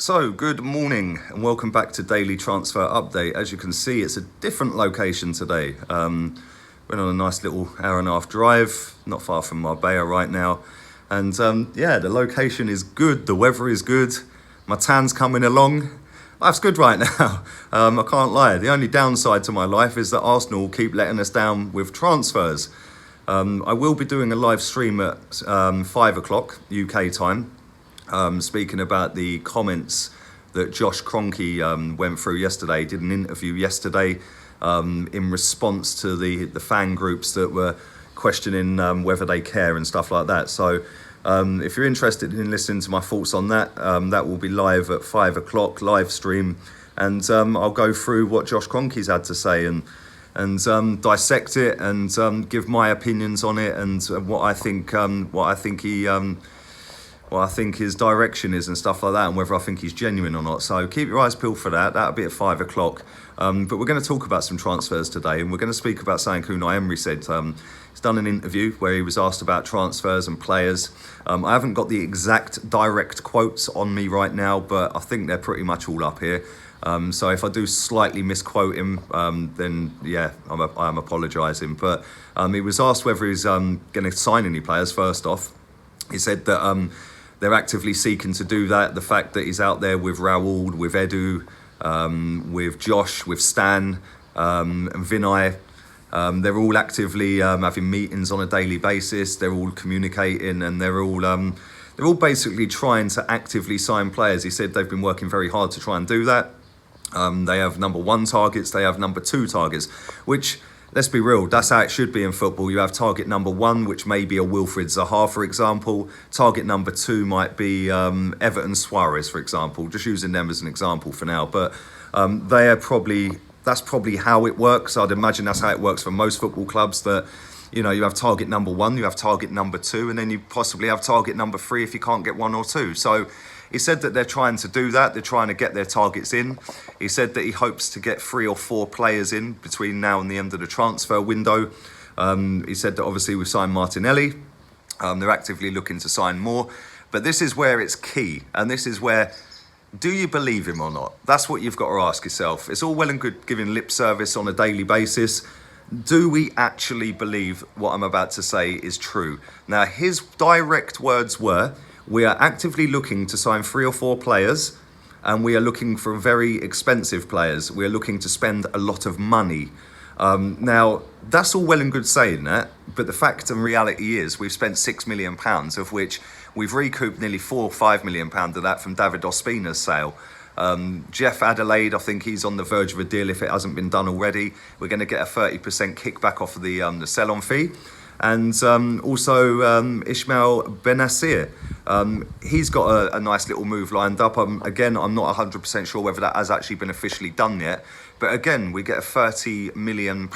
So, good morning and welcome back to Daily Transfer Update. As you can see, it's a different location today. We're on a nice little hour and a half drive, not far from Marbella right now. And the location is good, the weather is good, my tan's coming along. Life's good right now, I can't lie. The only downside to my life is that Arsenal keep letting us down with transfers. I will be doing a live stream at 5 o'clock UK time. Speaking about the comments that Josh Kroenke went through yesterday, did an interview yesterday in response to the fan groups that were questioning whether they care and stuff like that. So if you're interested in listening to my thoughts on that, that will be live at 5 o'clock, live stream. And I'll go through what Josh Kroenke's had to say and dissect it and give my opinions on it and what I think his direction is and stuff like that, and whether I think he's genuine or not. So keep your eyes peeled for that. That'll be at 5 o'clock. But we're going to talk about some transfers today, and we're going to speak about something Unai Emery said. He's done an interview where he was asked about transfers and players. I haven't got the exact direct quotes on me right now, but I think they're pretty much all up here. So if I do slightly misquote him, then yeah, I'm apologising. But he was asked whether he's going to sign any players first off. He said that they're actively seeking to do that. The fact that he's out there with Raul, with Edu, with Josh, with Stan, and Vinay, they're all actively having meetings on a daily basis. They're all communicating, and they're all basically trying to actively sign players. He said they've been working very hard to try and do that. They have number one targets. They have number two targets, which, let's be real, that's how it should be in football. You have target number one, which may be a Wilfried Zaha, for example. Target number two might be Everton Suarez, for example. Just using them as an example for now. But that's probably how it works. I'd imagine that's how it works for most football clubs, that you have target number one, you have target number two, and then you possibly have target number three if you can't get one or two. So he said that they're trying to do that. They're trying to get their targets in. He said that he hopes to get 3 or 4 players in between now and the end of the transfer window. He said that obviously we've signed Martinelli. They're actively looking to sign more. But this is where it's key. And this is where, do you believe him or not? That's what you've got to ask yourself. It's all well and good giving lip service on a daily basis. Do we actually believe what I'm about to say is true? Now, his direct words were, we are actively looking to sign 3 or 4 players, and we are looking for very expensive players. We are looking to spend a lot of money. Now, that's all well and good saying that, but the fact and reality is we've spent £6 million, of which we've recouped nearly £4 or £5 million of that from David Ospina's sale. Jeff Adelaide, I think he's on the verge of a deal if it hasn't been done already. We're going to get a 30% kickback off of the sell-on fee. And also Ismail Benassir. He's got a nice little move lined up. I'm not 100% sure whether that has actually been officially done yet. But again, we get a £30 million,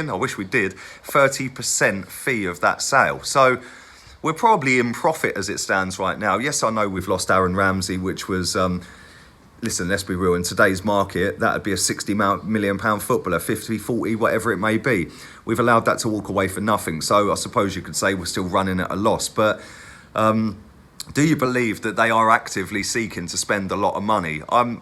I wish we did, 30% fee of that sale. So we're probably in profit as it stands right now. Yes, I know we've lost Aaron Ramsey, which was... Listen, let's be real, in today's market, that would be a £60 million footballer, 50, 40, whatever it may be. We've allowed that to walk away for nothing. So I suppose you could say we're still running at a loss. But do you believe that they are actively seeking to spend a lot of money? I'm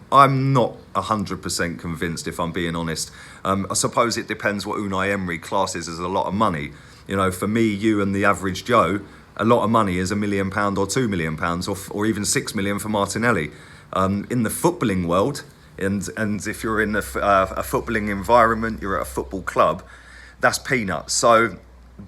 not 100% convinced, if I'm being honest. I suppose it depends what Unai Emery classes as a lot of money. For me, you and the average Joe, a lot of money is £1 million or £2 million or even £6 million for Martinelli. In the footballing world, and if you're in a footballing environment, you're at a football club, that's peanuts. So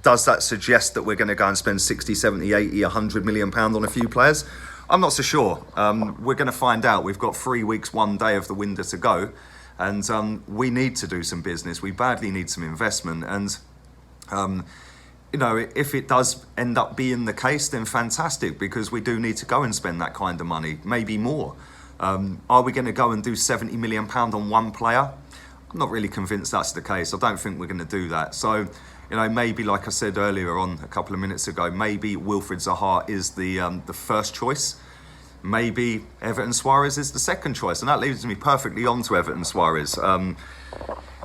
does that suggest that we're going to go and spend 60, 70, 80, 100 million pounds on a few players? I'm not so sure. We're going to find out. We've got 3 weeks, 1 day of the window to go, and we need to do some business. We badly need some investment, and if it does end up being the case, then fantastic, because we do need to go and spend that kind of money, maybe more. Are we going to go and do £70 million on one player? I'm not really convinced that's the case. I don't think we're going to do that. So, maybe, like I said earlier on a couple of minutes ago, maybe Wilfried Zaha is the first choice. Maybe Everton Suarez is the second choice. And that leads me perfectly on to Everton Suarez.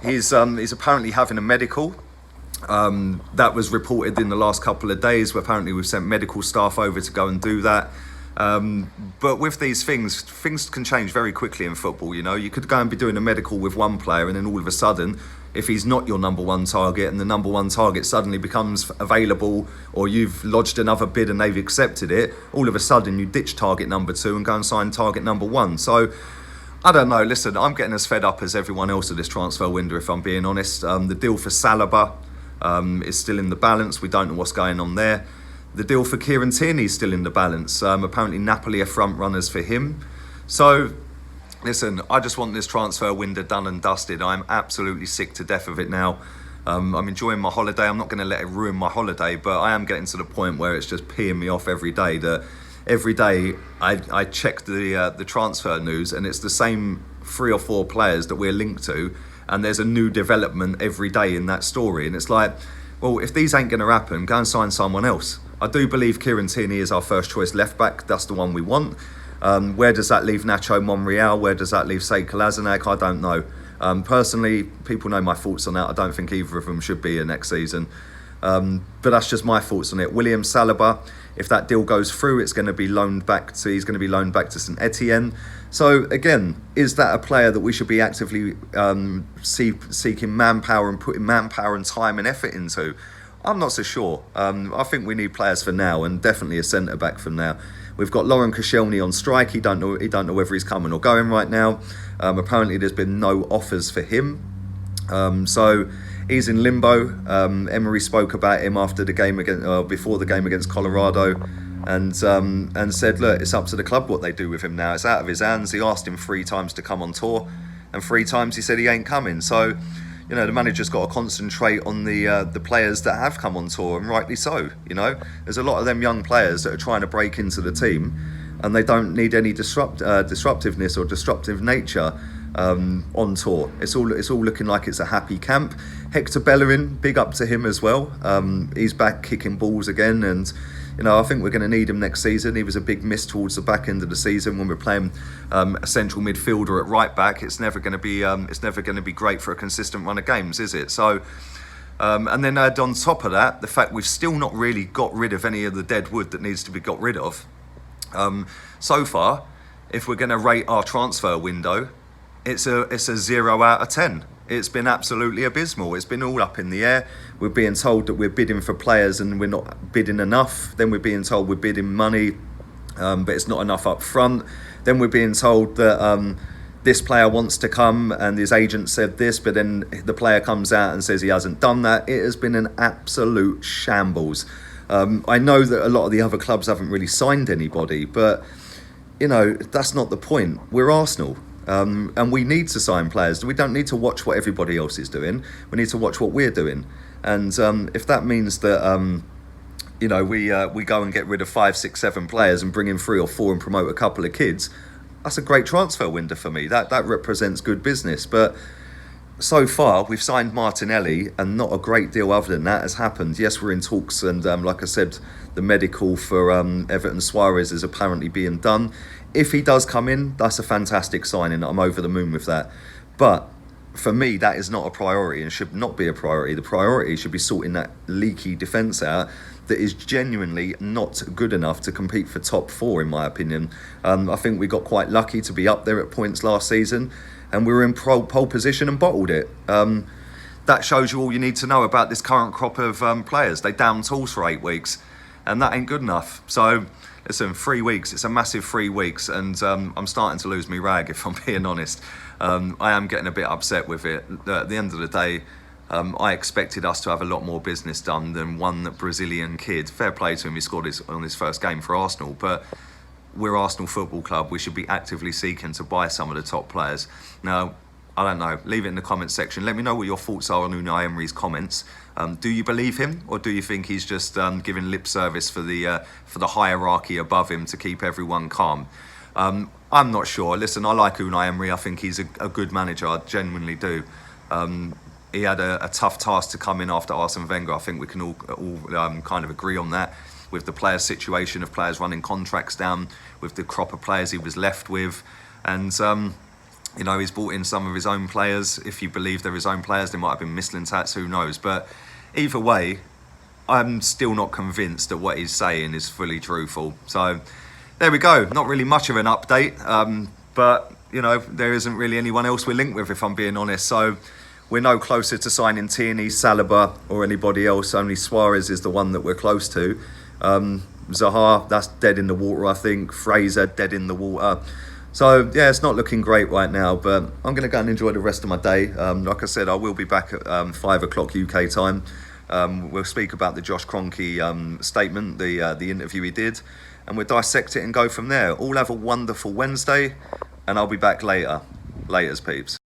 He's apparently having a medical. That was reported in the last couple of days, where apparently we've sent medical staff over to go and do that. But with these things can change very quickly in football. You know, you could go and be doing a medical with one player, and then all of a sudden, if he's not your number one target, and the number one target suddenly becomes available, or you've lodged another bid and they've accepted it, all of a sudden you ditch target number 2 and go and sign target number 1. So I don't know. Listen, I'm getting as fed up as everyone else of this transfer window, if I'm being honest. The deal for Saliba is still in the balance. We don't know what's going on there. The deal for Kieran Tierney is still in the balance. Apparently Napoli are front runners for him. So, listen, I just want this transfer window done and dusted. I'm absolutely sick to death of it now. I'm enjoying my holiday. I'm not going to let it ruin my holiday, but I am getting to the point where it's just peeing me off every day. That every day I check the transfer news, and it's the same 3 or 4 players that we're linked to, and there's a new development every day in that story. And it's like, well, if these ain't going to happen, go and sign someone else. I do believe Kieran Tierney is our first choice left back. That's the one we want. Where does that leave Nacho Monreal? Where does that leave Sead Kolasinac? I don't know. Personally, people know my thoughts on that. I don't think either of them should be here next season. But that's just my thoughts on it. William Saliba, if that deal goes through, he's going to be loaned back to St Etienne. So again, is that a player that we should be actively seeking manpower and putting manpower and time and effort into? I'm not so sure. I think we need players for now, and definitely a centre back for now. We've got Lauren Koscielny on strike. He don't know whether he's coming or going right now. Apparently, there's been no offers for him. So he's in limbo. Emery spoke about him after the game before the game against Colorado, and said, look, it's up to the club what they do with him now. It's out of his hands. He asked him 3 times to come on tour, and 3 times he said he ain't coming. So, you know, the manager's got to concentrate on the players that have come on tour, and rightly so. You know, there's a lot of them young players that are trying to break into the team, and they don't need any disruptiveness or disruptive nature on tour. It's all looking like it's a happy camp. Hector Bellerin, big up to him as well. He's back kicking balls again, and you know, I think we're going to need him next season. He was a big miss towards the back end of the season when we're playing a central midfielder at right back. It's never going to be great for a consistent run of games, is it? So, and then add on top of that the fact we've still not really got rid of any of the dead wood that needs to be got rid of. So far, if we're going to rate our transfer window, it's a 0 out of 10. It's been absolutely abysmal. It's been all up in the air. We're being told that we're bidding for players and we're not bidding enough. Then we're being told we're bidding money, but it's not enough up front. Then we're being told that this player wants to come and his agent said this, but then the player comes out and says he hasn't done that. It has been an absolute shambles. I know that a lot of the other clubs haven't really signed anybody, but you know, that's not the point. We're Arsenal. And we need to sign players. We don't need to watch what everybody else is doing. We need to watch what we're doing. And if that means that you know, we go and get rid of 5, 6, 7 players and bring in 3 or 4 and promote a couple of kids, that's a great transfer window for me. That represents good business. But so far, we've signed Martinelli, and not a great deal other than that has happened. Yes, we're in talks, and like I said, the medical for Everton Suarez is apparently being done. If he does come in, that's a fantastic signing. I'm over the moon with that. But for me, that is not a priority and should not be a priority. The priority should be sorting that leaky defence out that is genuinely not good enough to compete for top 4, in my opinion. I think we got quite lucky to be up there at points last season, and we were in pole position and bottled it. That shows you all you need to know about this current crop of players. They down tools for 8 weeks, and that ain't good enough. So, listen, 3 weeks, it's a massive 3 weeks, and I'm starting to lose my rag, if I'm being honest. I am getting a bit upset with it. At the end of the day, I expected us to have a lot more business done than one Brazilian kid. Fair play to him, he scored on his first game for Arsenal, but we're Arsenal Football Club. We should be actively seeking to buy some of the top players. Now, I don't know, leave it in the comments section. Let me know what your thoughts are on Unai Emery's comments. Do you believe him, or do you think he's just giving lip service for the hierarchy above him to keep everyone calm? I'm not sure. Listen, I like Unai Emery. I think he's a good manager. I genuinely do. He had a tough task to come in after Arsene Wenger. I think we can all kind of agree on that, with the player situation of players running contracts down, with the crop of players he was left with, and you know, he's brought in some of his own players. If you believe they're his own players, they might have been Mislintats, who knows? But either way, I'm still not convinced that what he's saying is fully truthful. So there we go. Not really much of an update, but you know, there isn't really anyone else we're linked with, if I'm being honest. So we're no closer to signing Tierney, Saliba, or anybody else. Only Suarez is the one that we're close to. Zaha, that's dead in the water, I think. Fraser, dead in the water. So yeah, it's not looking great right now, but I'm going to go and enjoy the rest of my day. Like I said, I will be back at 5 o'clock UK time. We'll speak about the Josh Kroenke statement, the interview he did, and we'll dissect it and go from there. All have a wonderful Wednesday, and I'll be back later. Laters, peeps.